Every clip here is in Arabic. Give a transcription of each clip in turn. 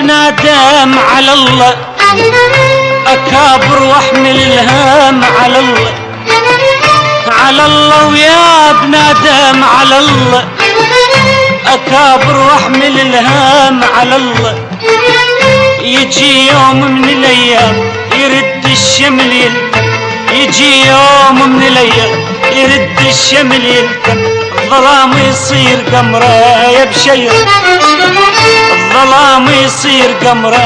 بنادم على الله، اكابر واحمل الهام على الله، على الله ويا بنادم على الله، اكابر واحمل الهام على الله. يجي يوم من الايام يرد الشمل يلتم، يجي يوم من الايام يرد الشمل يلتم، الظلام يصير قمره يا بشيره، الظلام يصير قمره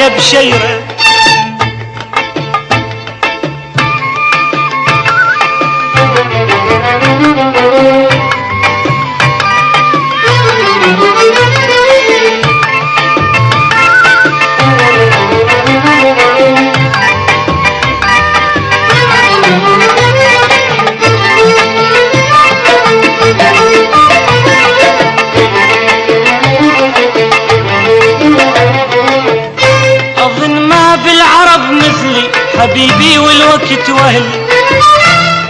يا بشيره. حبيبي والوقت وهلي،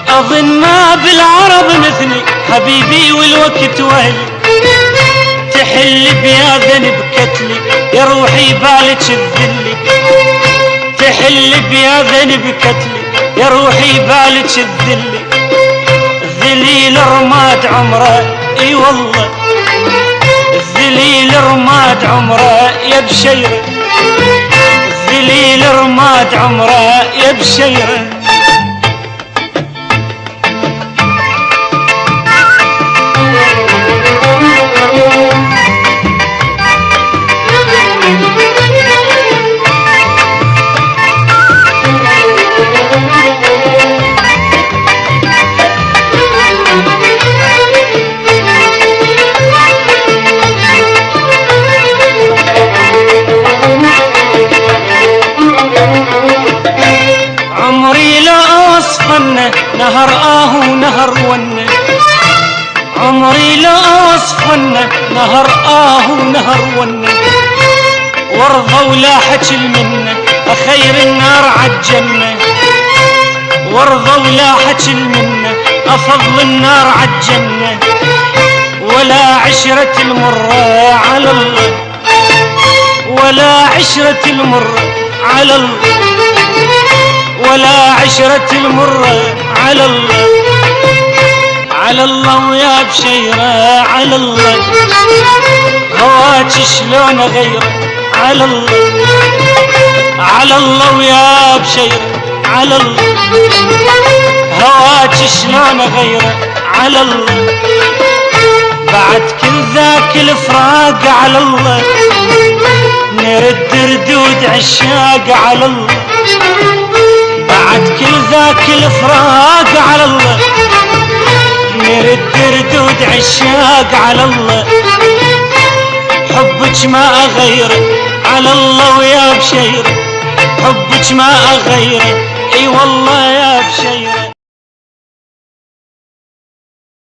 اظن ما بالعرب مثلي، حبيبي والوقت وهلي. تحل بيا ذنب كتلي يا روحي بالك الذلي، تحل بيا ذنب كتلي يا روحي بالك الذلي. الذليل رماد عمره اي والله، الذليل رماد عمره يا بشيره، الذليل رماد عمره يا بشيره. نهر ونهر ونه، عمري لا أصفنه نهر ونهر ونه. وارضى ولا حجل منه أخير النار عالجنة، وارضى ولا حجل منه أفضل النار عالجنة. ولا عشرة المرة على الله، ولا عشرة المرة على الله، ولا عشرة المرة على الله، على الله ويا بشيرة على الله. هواك شلون غيره على الله، على الله ويا بشيرة على الله. هواك شلون غيره على الله، بعد كل ذاك الفراق على الله. نرد ردود عشاق على الله، بعد كل ذاك الفراق على الله. نرد ردود عشاق على الله، حبك ما اغيره على الله ويا بشيره، حبك ما اغيره اي والله يا بشيره.